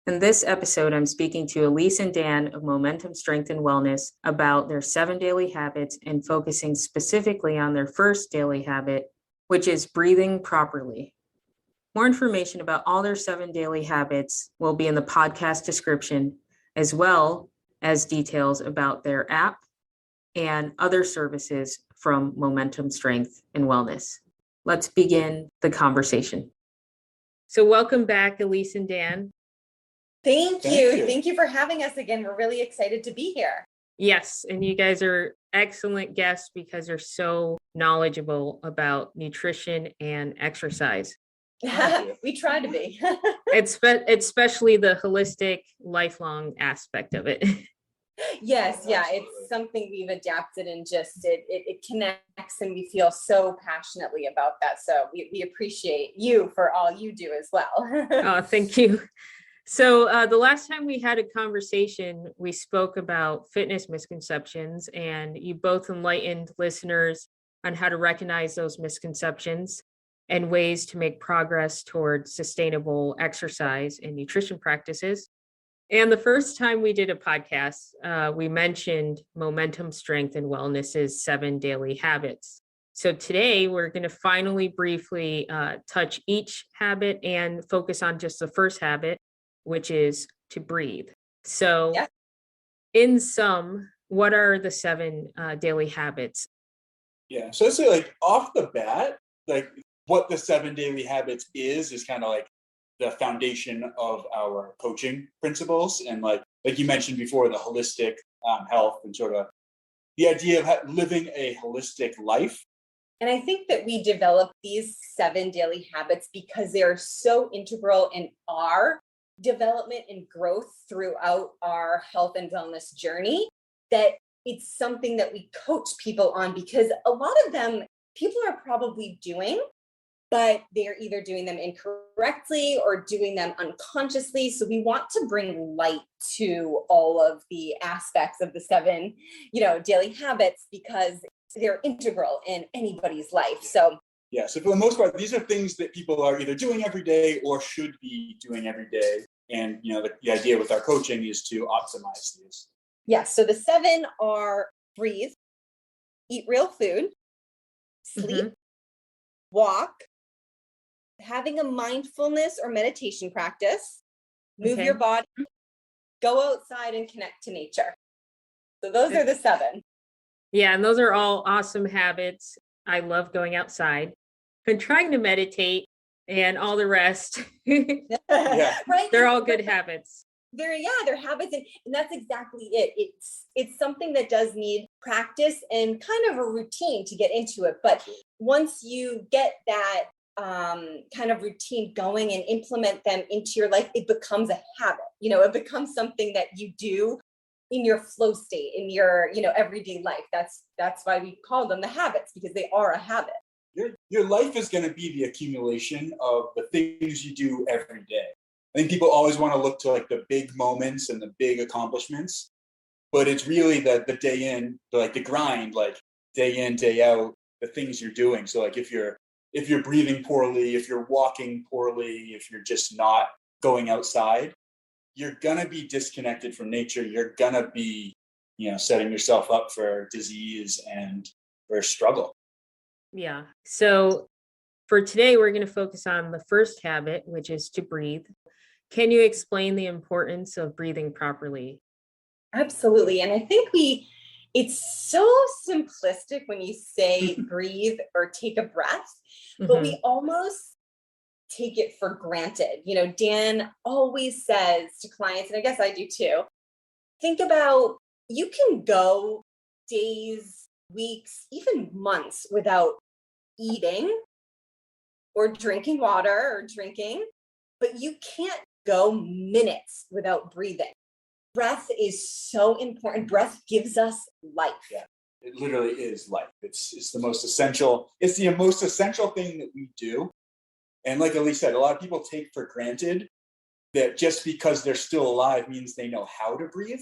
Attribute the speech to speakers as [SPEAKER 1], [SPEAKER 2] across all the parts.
[SPEAKER 1] In this episode, I'm speaking to Elise and Dan of Momentum Strength and Wellness about their 7 daily habits and focusing specifically on their first daily habit, which is breathing properly. More information about all their 7 daily habits will be in the podcast description, as well as details about their app and other services from Momentum Strength and Wellness. Let's begin the conversation. So welcome back, Elise and Dan.
[SPEAKER 2] Thank you. Thank you for having us again. We're really excited to be here.
[SPEAKER 1] Yes, and you guys are excellent guests because you're so knowledgeable about nutrition and exercise.
[SPEAKER 2] We try to be.
[SPEAKER 1] Especially the holistic, lifelong aspect of it.
[SPEAKER 2] Yes, yeah, it's something we've adapted and just it connects, and we feel so passionately about that. So we appreciate you for all you do as well.
[SPEAKER 1] Oh, thank you. So the last time we had a conversation, we spoke about fitness misconceptions, and you both enlightened listeners on how to recognize those misconceptions and ways to make progress towards sustainable exercise and nutrition practices. And the first time we did a podcast, we mentioned Momentum Strength and Wellness's 7 daily habits. So today we're going to finally briefly touch each habit and focus on just the first habit, which is to breathe. So in sum, what are the 7 daily habits?
[SPEAKER 3] Yeah, so I'd say like off the bat, like what the 7 daily habits is kind of like the foundation of our coaching principles. And like you mentioned before, the holistic health and sort of the idea of living a holistic life.
[SPEAKER 2] And I think that we developed these 7 daily habits because they are so integral in our development and growth throughout our health and wellness journey, that it's something that we coach people on, because a lot of them people are probably doing, but they're either doing them incorrectly or doing them unconsciously. So we want to bring light to all of the aspects of the 7, daily habits, because they're integral in anybody's life. So
[SPEAKER 3] yeah, so for the most part, these are things that people are either doing every day or should be doing every day. And, the idea with our coaching is to optimize these.
[SPEAKER 2] Yeah, so the 7 are breathe, eat real food, sleep, walk, having a mindfulness or meditation practice, move your body, go outside and connect to nature. So those are the 7.
[SPEAKER 1] Yeah, and those are all awesome habits. I love going outside and trying to meditate and all the rest.
[SPEAKER 2] Right?
[SPEAKER 1] They're all good habits.
[SPEAKER 2] They're habits. And that's exactly it. It's something that does need practice and kind of a routine to get into it. But once you get that kind of routine going and implement them into your life, it becomes a habit. It becomes something that you do in your flow state, in your, everyday life. That's why we call them the habits, because they are a habit.
[SPEAKER 3] Your life is going to be the accumulation of the things you do every day. I think people always want to look to like the big moments and the big accomplishments, but it's really the day in, like the grind, like day in, day out, the things you're doing. So like if you're breathing poorly, if you're walking poorly, if you're just not going outside, you're going to be disconnected from nature. You're going to be, setting yourself up for disease and for struggle.
[SPEAKER 1] Yeah. So for today, we're going to focus on the first habit, which is to breathe. Can you explain the importance of breathing properly?
[SPEAKER 2] Absolutely. And I think it's so simplistic when you say breathe or take a breath, but we almost take it for granted. Dan always says to clients, and I guess I do too, think about, you can go days, weeks, even months without eating or drinking water or drinking, but you can't go minutes without breathing. Breath is so important. Breath gives us life.
[SPEAKER 3] Yeah, it literally is life. It's the most essential. It's the most essential thing that we do. And like Elise said, a lot of people take for granted that just because they're still alive means they know how to breathe.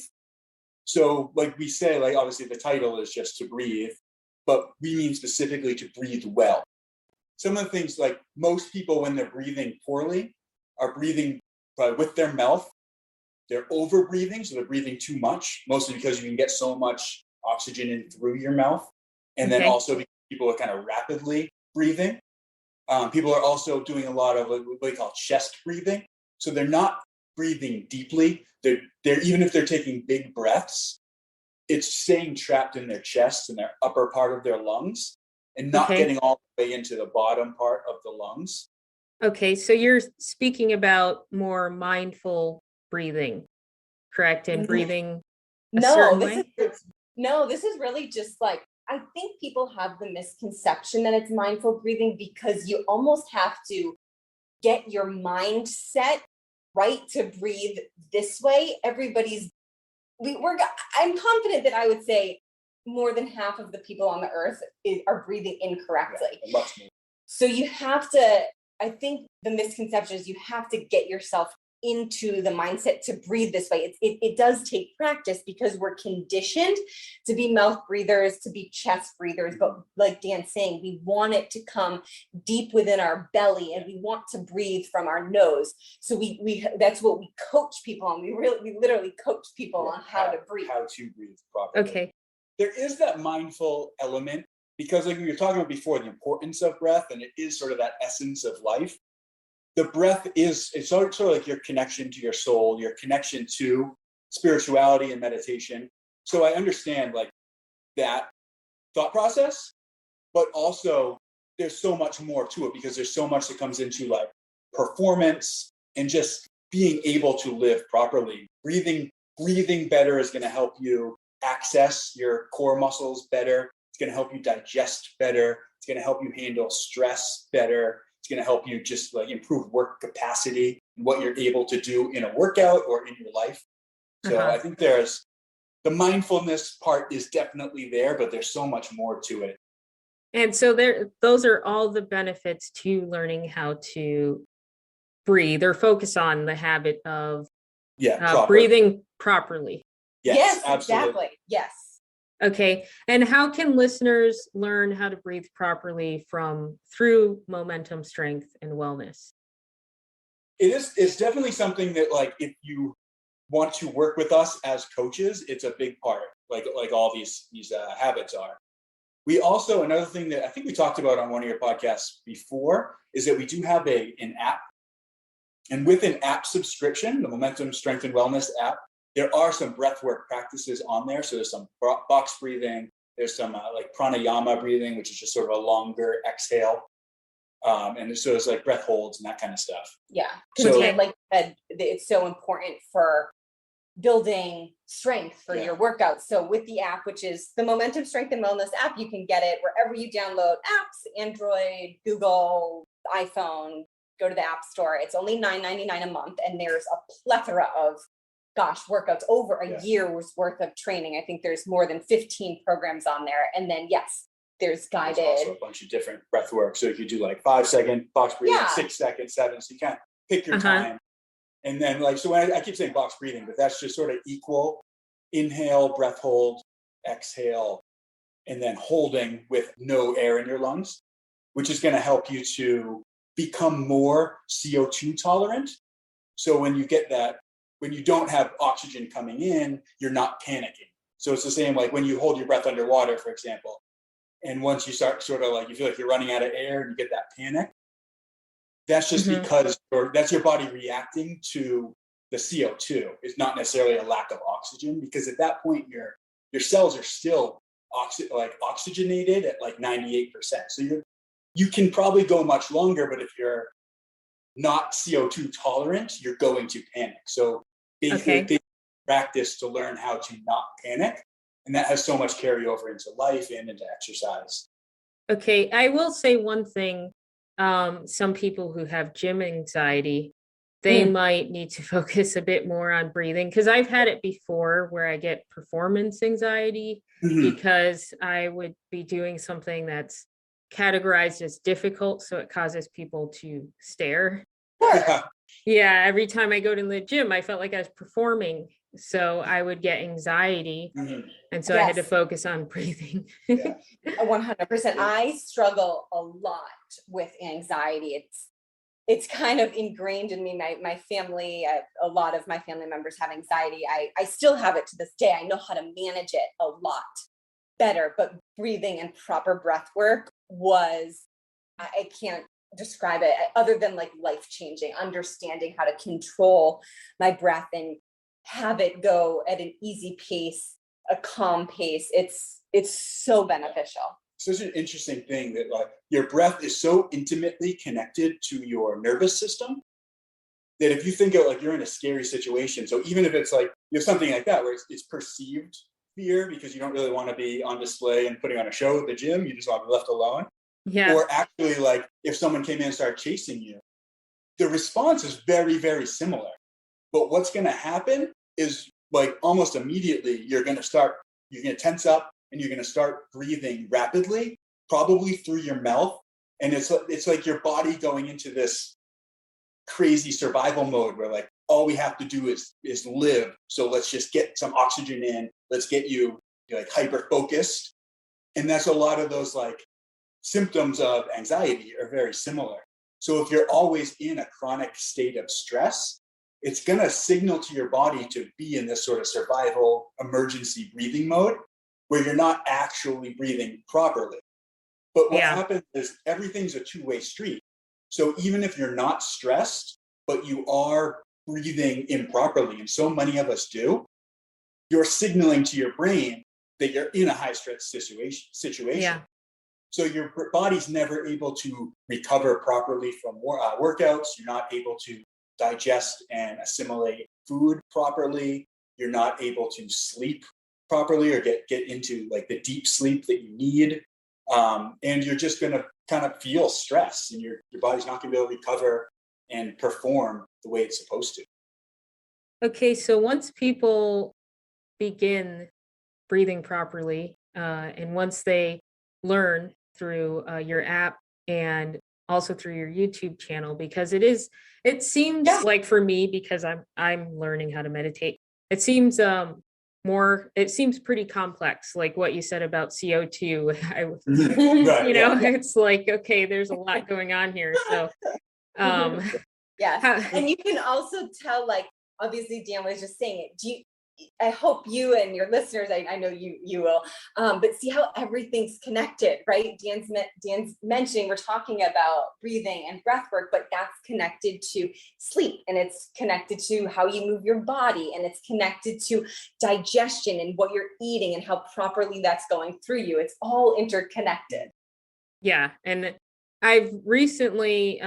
[SPEAKER 3] So like we say, like obviously the title is just to breathe, but we mean specifically to breathe well. Some of the things, like most people when they're breathing poorly are breathing with their mouth they're over breathing. So they're breathing too much, mostly because you can get so much oxygen in through your mouth. And then also because people are kind of rapidly breathing. People are also doing a lot of what we call chest breathing. So they're not breathing deeply. They're even if they're taking big breaths, it's staying trapped in their chest and their upper part of their lungs and not getting all the way into the bottom part of the lungs.
[SPEAKER 1] Okay, so you're speaking about more mindful breathing, correct? And breathing a certain way?
[SPEAKER 2] This is really just like, I think people have the misconception that it's mindful breathing because you almost have to get your mindset right to breathe this way. I'm confident that I would say more than half of the people on the earth are breathing incorrectly.
[SPEAKER 3] Yeah, much more.
[SPEAKER 2] So you have to, I think the misconception is you have to get yourself into the mindset to breathe this way. It does take practice because we're conditioned to be mouth breathers, to be chest breathers. But like Dan's saying, we want it to come deep within our belly and we want to breathe from our nose. So we that's what we coach people on. We literally coach people on how to breathe.
[SPEAKER 3] How to breathe properly.
[SPEAKER 1] Okay.
[SPEAKER 3] There is that mindful element because like we were talking about before, the importance of breath, and it is sort of that essence of life. The breath it's sort of like your connection to your soul, your connection to spirituality and meditation. So I understand like that thought process, but also there's so much more to it because there's so much that comes into like performance and just being able to live properly. Breathing better is going to help you access your core muscles better. It's going to help you digest better. It's going to help you handle stress better. It's going to help you just like improve work capacity and what you're able to do in a workout or in your life. So I think there's the mindfulness part is definitely there, but there's so much more to it.
[SPEAKER 1] And so those are all the benefits to learning how to breathe or focus on the habit of breathing properly.
[SPEAKER 2] Yes,
[SPEAKER 3] absolutely.
[SPEAKER 2] Exactly. Yes.
[SPEAKER 1] Okay. And how can listeners learn how to breathe properly through momentum, strength, and wellness?
[SPEAKER 3] It's definitely something that like, if you want to work with us as coaches, it's a big part, like all these habits are. We also, another thing that I think we talked about on one of your podcasts before is that we do have an app. And with an app subscription, the Momentum Strength and Wellness app, there are some breathwork practices on there. So there's some box breathing. There's some like pranayama breathing, which is just sort of a longer exhale. And so it's like breath holds and that kind of stuff.
[SPEAKER 2] Yeah.
[SPEAKER 3] So,
[SPEAKER 2] like you said, it's so important for building strength for your workouts. So with the app, which is the Momentum Strength and Wellness app, you can get it wherever you download apps, Android, Google, iPhone, go to the App Store. It's only $9.99 a month. And there's a plethora of workouts over a year's worth of training. I think there's more than 15 programs on there. And then, there's guided.
[SPEAKER 3] There's also a bunch of different breath work. So you do like 5-second box breathing, 6 seconds, 7. So you kind of pick your time. And then so when I keep saying box breathing, but that's just sort of equal inhale, breath hold, exhale, and then holding with no air in your lungs, which is going to help you to become more CO2 tolerant. So when you get that, when you don't have oxygen coming in, you're not panicking. So it's the same like when you hold your breath underwater, for example. And once you start sort of like, you feel like you're running out of air and you get that panic, that's just because that's your body reacting to the CO2. It's not necessarily a lack of oxygen, because at that point, your cells are still oxygenated at like 98%. So you can probably go much longer, but if you're not CO2 tolerant, you're going to panic. So they practice to learn how to not panic. And that has so much carryover into life and into exercise.
[SPEAKER 1] Okay. I will say one thing. Some people who have gym anxiety, they might need to focus a bit more on breathing, because I've had it before where I get performance anxiety because I would be doing something that's categorized as difficult. So it causes people to stare. Yeah. Every time I go to the gym, I felt like I was performing. So I would get anxiety. And so I had to focus on breathing.
[SPEAKER 2] 100%. I struggle a lot with anxiety. it's kind of ingrained in me. My family, a lot of my family members have anxiety. I still have it to this day. I know how to manage it a lot better, but breathing and proper breath work was, I can't describe it other than like life-changing, understanding how to control my breath and have it go at an easy pace, a calm pace. It's so beneficial.
[SPEAKER 3] Such an interesting thing that like your breath is so intimately connected to your nervous system that if you think of like you're in a scary situation, so even if it's like you have something like that where it's perceived fear because you don't really want to be on display and putting on a show at the gym, you just want to be left alone.
[SPEAKER 1] Yeah.
[SPEAKER 3] Or actually like if someone came in and started chasing you, the response is very, very similar. But what's going to happen is like almost immediately you're going to tense up and you're going to start breathing rapidly, probably through your mouth. And it's like your body going into this crazy survival mode where like all we have to do is live. So let's just get some oxygen in. Let's get you like hyper focused. And that's a lot of those like symptoms of anxiety are very similar. So if you're always in a chronic state of stress, it's going to signal to your body to be in this sort of survival emergency breathing mode where you're not actually breathing properly. But what happens is everything's a two-way street. So even if you're not stressed, but you are breathing improperly, and so many of us do, you're signaling to your brain that you're in a high-stress situation.
[SPEAKER 1] Yeah.
[SPEAKER 3] So your body's never able to recover properly from workouts. You're not able to digest and assimilate food properly. You're not able to sleep properly or get into like the deep sleep that you need. And you're just going to kind of feel stress and your body's not going to be able to recover and perform the way it's supposed to.
[SPEAKER 1] Okay, so once people begin breathing properly, and once they learn through your app and also through your YouTube channel, because it seems like for me, because I'm learning how to meditate, it seems pretty complex, like what you said about CO2. It's like, okay, there's a lot going on here. So
[SPEAKER 2] yes. And you can also tell, like, obviously Dan was just saying it. I hope you and your listeners, I know you will, but see how everything's connected, right? Dan's mentioning, we're talking about breathing and breath work, but that's connected to sleep, and it's connected to how you move your body, and it's connected to digestion and what you're eating and how properly that's going through you. It's all interconnected.
[SPEAKER 1] Yeah. And I've recently,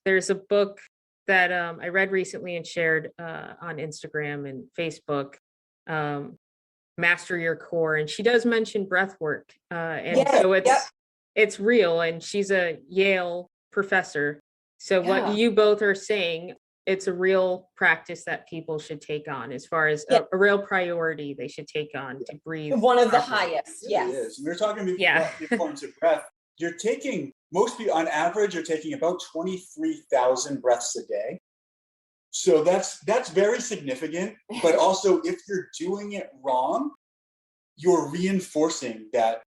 [SPEAKER 1] there's a book that I read recently and shared on Instagram and Facebook, Master Your Core. And she does mention breath work. So it's real. And she's a Yale professor. So what you both are saying, it's a real practice that people should take on as far as a real priority they should take on to breathe.
[SPEAKER 2] One of the highest. Yes.
[SPEAKER 3] It is. We're talking about the importance of breath. You're taking, most people on average are taking about 23,000 breaths a day. So that's very significant, but also if you're doing it wrong, you're reinforcing that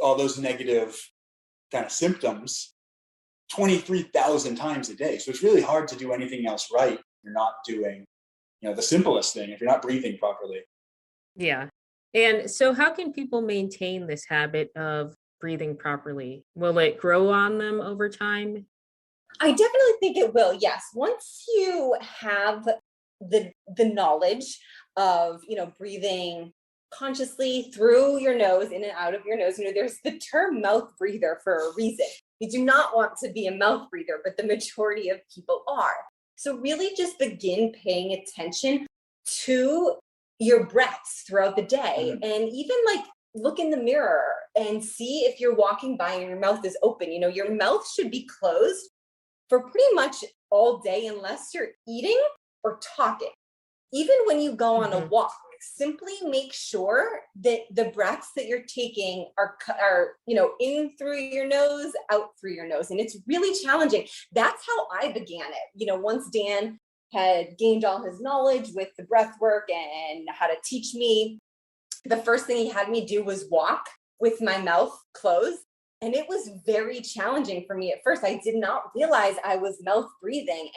[SPEAKER 3] all those negative kind of symptoms 23,000 times a day. So it's really hard to do anything else right if you're not doing, the simplest thing, if you're not breathing properly.
[SPEAKER 1] Yeah. And so how can people maintain this habit of breathing properly? Will it grow on them over time?
[SPEAKER 2] I definitely think it will. Yes. Once you have the knowledge of, breathing consciously through your nose, in and out of your nose, there's the term mouth breather for a reason. You do not want to be a mouth breather, but the majority of people are. So really just begin paying attention to your breaths throughout the day. And even like look in the mirror and see if you're walking by and your mouth is open. Your mouth should be closed for pretty much all day unless you're eating or talking. Even when you go on a walk, simply make sure that the breaths that you're taking are in through your nose, out through your nose. And it's really challenging. That's how I began it. Once Dan had gained all his knowledge with the breath work and how to teach me, the first thing he had me do was walk with my mouth closed. And it was very challenging for me at first. I did not realize I was mouth breathing.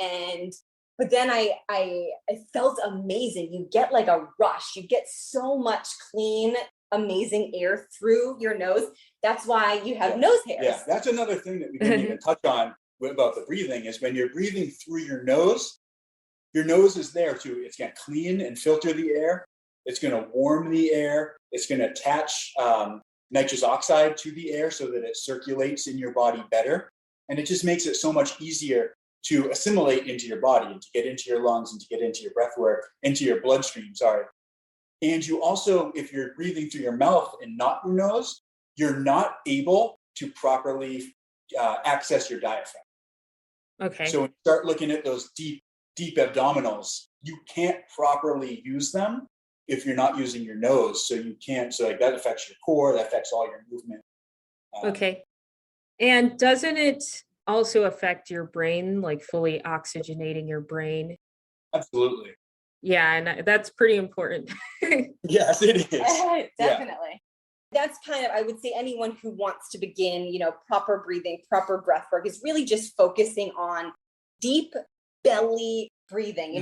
[SPEAKER 2] But then I felt amazing. You get like a rush. You get so much clean, amazing air through your nose. That's why you have nose hairs.
[SPEAKER 3] Yeah, that's another thing that we didn't even touch on about the breathing is when you're breathing through your nose is there to, it's going to clean and filter the air. It's going to warm the air. It's going to attach nitrous oxide to the air so that it circulates in your body better. And it just makes it so much easier to assimilate into your body and to get into your lungs and to get into your breath work, into your bloodstream, And you also, if you're breathing through your mouth and not your nose, you're not able to properly access your diaphragm.
[SPEAKER 1] Okay.
[SPEAKER 3] So when you start looking at those deep abdominals, you can't properly use them if you're not using your nose. So like that affects your core, that affects all your movement.
[SPEAKER 1] Okay. And doesn't it also affect your brain, like fully oxygenating your brain?
[SPEAKER 3] Absolutely.
[SPEAKER 1] Yeah, and that's pretty important.
[SPEAKER 3] Yes, it is.
[SPEAKER 2] Definitely.
[SPEAKER 3] Yeah.
[SPEAKER 2] That's kind of, I would say anyone who wants to begin, proper breathing, proper breath work is really just focusing on deep belly breathing.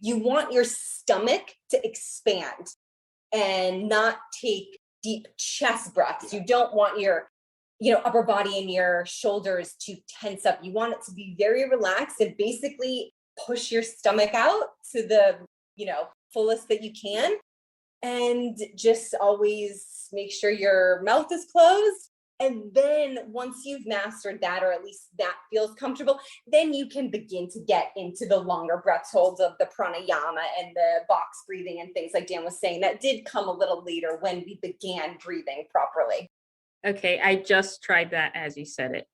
[SPEAKER 2] You want your stomach to expand and not take deep chest breaths. You don't want your, upper body and your shoulders to tense up. You want it to be very relaxed and basically push your stomach out to the, fullest that you can. And just always make sure your mouth is closed. And then once you've mastered that, or at least that feels comfortable, then you can begin to get into the longer breath holds of the pranayama and the box breathing and things like Dan was saying. That did come a little later when we began breathing properly.
[SPEAKER 1] Okay, I just tried that as you said it.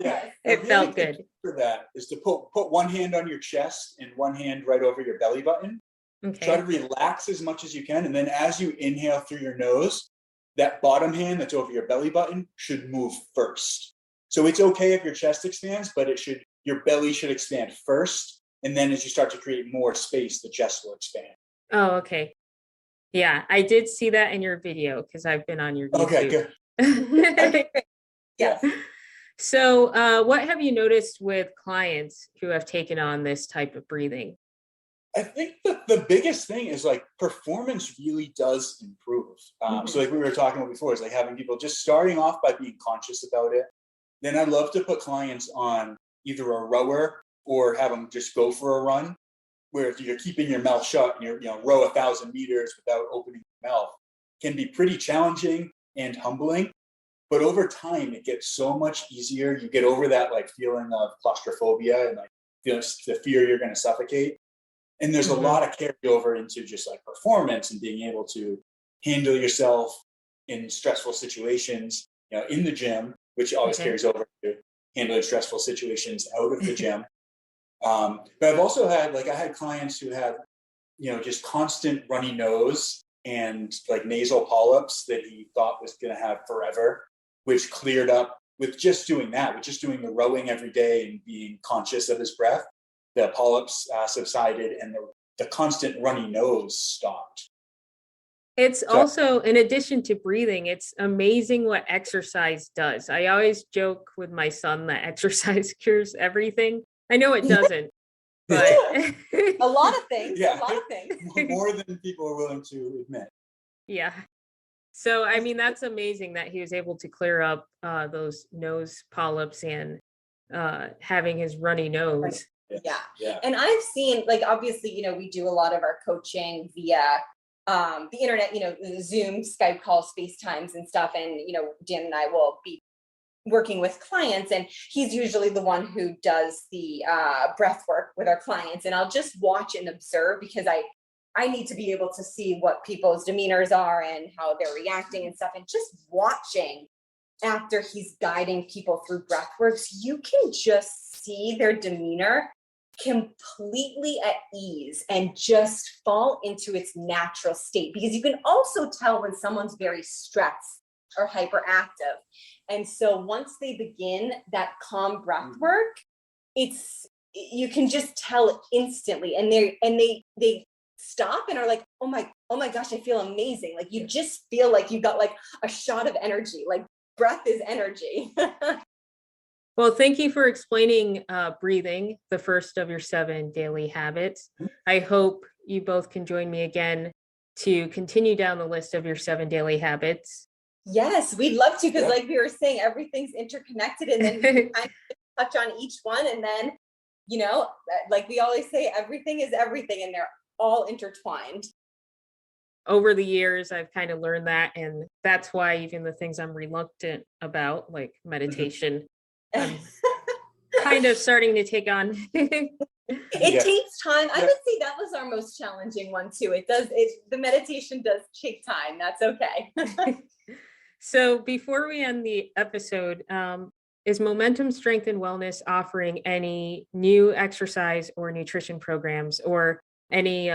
[SPEAKER 3] Yeah.
[SPEAKER 1] It felt good.
[SPEAKER 3] For that is to put one hand on your chest and one hand right over your belly button.
[SPEAKER 1] Okay.
[SPEAKER 3] Try to relax as much as you can. And then as you inhale through your nose, that bottom hand that's over your belly button should move first. So it's okay if your chest expands, but your belly should expand first. And then as you start to create more space, the chest will expand.
[SPEAKER 1] Oh, okay. Yeah, I did see that in your video because I've been on your YouTube.
[SPEAKER 3] Okay, good.
[SPEAKER 2] Yes.
[SPEAKER 1] So what have you noticed with clients who have taken on this type of breathing?
[SPEAKER 3] I think the biggest thing is like performance really does improve. So like we were talking about before, is like having people just starting off by being conscious about it. Then I love to put clients on either a rower or have them just go for a run, where if you're keeping your mouth shut and you're row 1,000 meters without opening your mouth, can be pretty challenging and humbling. But over time, it gets so much easier. You get over that like feeling of claustrophobia and like the fear you're going to suffocate. And there's a lot of carryover into just like performance and being able to handle yourself in stressful situations, in the gym, which always carries over to handling stressful situations out of the gym. But I've also had, I had clients who have, just constant runny nose and like nasal polyps that he thought was going to have forever, which cleared up with just doing that, with just doing the rowing every day and being conscious of his breath. The polyps subsided and the constant runny nose stopped.
[SPEAKER 1] It's also, in addition to breathing, it's amazing what exercise does. I always joke with my son that exercise cures everything. I know it doesn't, but
[SPEAKER 2] a lot of things.
[SPEAKER 3] Yeah.
[SPEAKER 2] A lot of things.
[SPEAKER 3] More than people are willing to admit.
[SPEAKER 1] Yeah. So, I mean, that's amazing that he was able to clear up those nose polyps and having his runny nose.
[SPEAKER 2] Yeah. And I've seen, obviously, we do a lot of our coaching via the internet, Zoom, Skype calls, FaceTimes and stuff. And, Dan and I will be working with clients, and he's usually the one who does the breath work with our clients. And I'll just watch and observe because I need to be able to see what people's demeanors are and how they're reacting and stuff. And just watching after he's guiding people through breath works, you can just see their demeanor completely at ease and just fall into its natural state, because you can also tell when someone's very stressed or hyperactive. And so once they begin that calm breath work, you can just tell instantly, and they stop and are like, oh my gosh, I feel amazing. Like you just feel like you got like a shot of energy. Like breath is energy.
[SPEAKER 1] Well, thank you for explaining breathing, the first of your 7 daily habits. I hope you both can join me again to continue down the list of your 7 daily habits.
[SPEAKER 2] Yes, we'd love to, because like we were saying, everything's interconnected, and then we kind of touch on each one. And then, like we always say, everything is everything, and they're all intertwined.
[SPEAKER 1] Over the years, I've kind of learned that. And that's why even the things I'm reluctant about, like meditation, I'm kind of starting to take on.
[SPEAKER 2] It takes time. I would say that was our most challenging one too. The meditation does take time. That's okay.
[SPEAKER 1] So before we end the episode, is Momentum Strength and Wellness offering any new exercise or nutrition programs, or any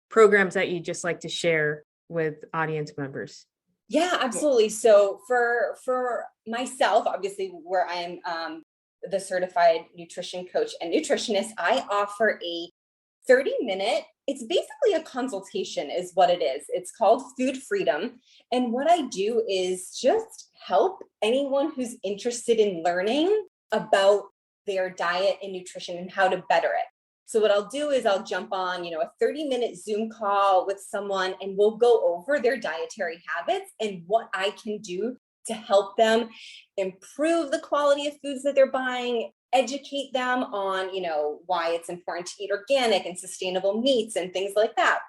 [SPEAKER 1] programs that you'd just like to share with audience members?
[SPEAKER 2] Yeah, absolutely. So for myself, obviously, where I am the certified nutrition coach and nutritionist, I offer a 30-minute, it's basically a consultation is what it is. It's called Food Freedom. And what I do is just help anyone who's interested in learning about their diet and nutrition and how to better it. So what I'll do is I'll jump on, a 30-minute Zoom call with someone, and we'll go over their dietary habits and what I can do to help them improve the quality of foods that they're buying, educate them on, why it's important to eat organic and sustainable meats and things like that.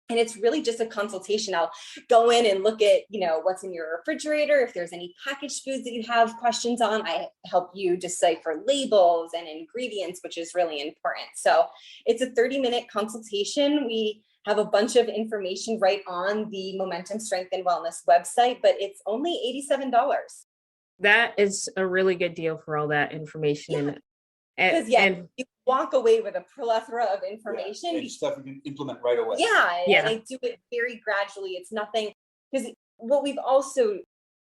[SPEAKER 2] And it's really just a consultation. I'll go in and look at, what's in your refrigerator. If there's any packaged foods that you have questions on, I help you decipher labels and ingredients, which is really important. So it's a 30-minute consultation. We have a bunch of information right on the Momentum Strength and Wellness website, but it's only $87.
[SPEAKER 1] That is a really good deal for all that information.
[SPEAKER 2] Because you walk away with a plethora of information.
[SPEAKER 3] And stuff you can implement right away.
[SPEAKER 2] And I do it very gradually. It's nothing, because what we've also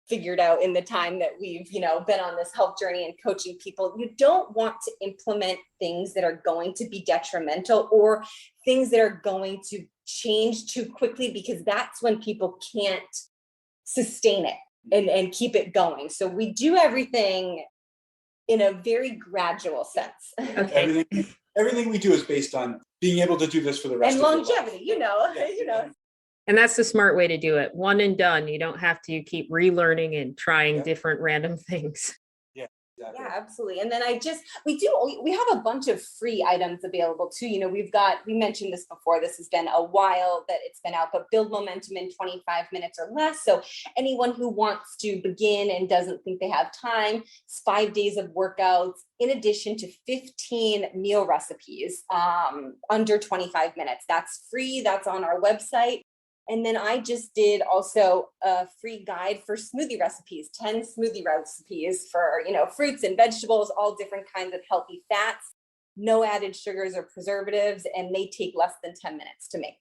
[SPEAKER 2] figured out in the time that we've, been on this health journey and coaching people, you don't want to implement things that are going to be detrimental or things that are going to change too quickly, because that's when people can't sustain it and keep it going. So we do everything in a very gradual sense.
[SPEAKER 1] Okay.
[SPEAKER 3] Everything we do is based on being able to do this for the rest
[SPEAKER 2] and
[SPEAKER 3] of
[SPEAKER 2] longevity,
[SPEAKER 3] your life.
[SPEAKER 1] And that's the smart way to do it. One and done. You don't have to keep relearning and trying different random things.
[SPEAKER 3] Exactly.
[SPEAKER 2] Yeah, absolutely. And then we have a bunch of free items available too. We mentioned this before, this has been a while that it's been out, but Build Momentum in 25 minutes or less. So anyone who wants to begin and doesn't think they have time, it's 5 days of workouts, in addition to 15 meal recipes under 25 minutes. That's free. That's on our website. And then I just did also a free guide for smoothie recipes, 10 smoothie recipes for, fruits and vegetables, all different kinds of healthy fats, no added sugars or preservatives, and they take less than 10 minutes to make.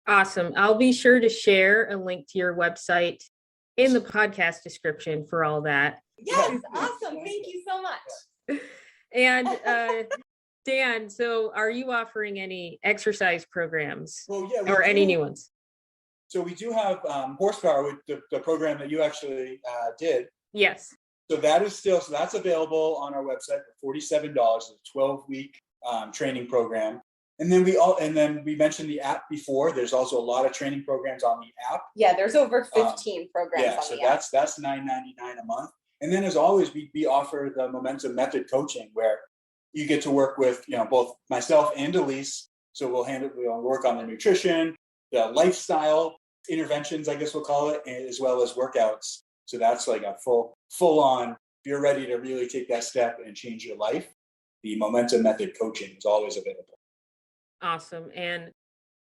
[SPEAKER 1] Awesome. I'll be sure to share a link to your website in the podcast description for all that.
[SPEAKER 2] Yes, awesome. Thank you so much.
[SPEAKER 1] And Dan, so are you offering any exercise programs
[SPEAKER 3] or
[SPEAKER 1] any new ones?
[SPEAKER 3] So we do have Horsepower with the program that you actually did.
[SPEAKER 1] Yes.
[SPEAKER 3] So that's available on our website for $47. It's a 12-week training program. And then we mentioned the app before. There's also a lot of training programs on the app.
[SPEAKER 2] Yeah, there's over 15 programs on the app.
[SPEAKER 3] So that's $9.99 a month. And then as always, we offer the Momentum Method coaching, where you get to work with both myself and Elise. So we'll work on the nutrition, the lifestyle interventions, I guess we'll call it, as well as workouts. So that's like a full on, if you're ready to really take that step and change your life, the Momentum Method coaching is always available.
[SPEAKER 1] Awesome. And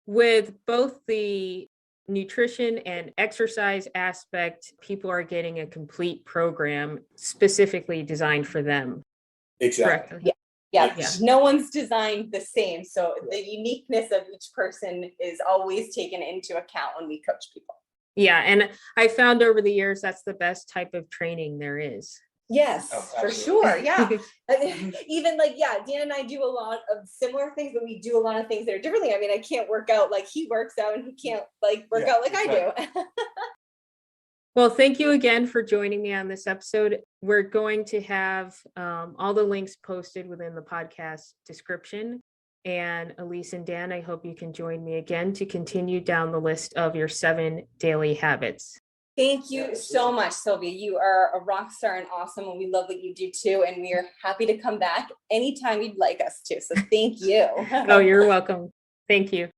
[SPEAKER 1] with both the nutrition and exercise aspect, people are getting a complete program specifically designed for them.
[SPEAKER 3] Exactly.
[SPEAKER 1] Correctly?
[SPEAKER 2] Yeah. No one's designed the same. So the uniqueness of each person is always taken into account when we coach people.
[SPEAKER 1] Yeah. And I found over the years, that's the best type of training there is.
[SPEAKER 2] Yes, for sure. Yeah. Even Dan and I do a lot of similar things, but we do a lot of things that are differently. I mean, I can't work out like he works out, and he can't work out like I do.
[SPEAKER 1] Well, thank you again for joining me on this episode. We're going to have all the links posted within the podcast description. And Elise and Dan, I hope you can join me again to continue down the list of your 7 daily habits.
[SPEAKER 2] Thank you so much, Sylvia. You are a rock star and awesome, and we love what you do too. And we are happy to come back anytime you'd like us to. So thank you.
[SPEAKER 1] Oh, you're welcome. Thank you.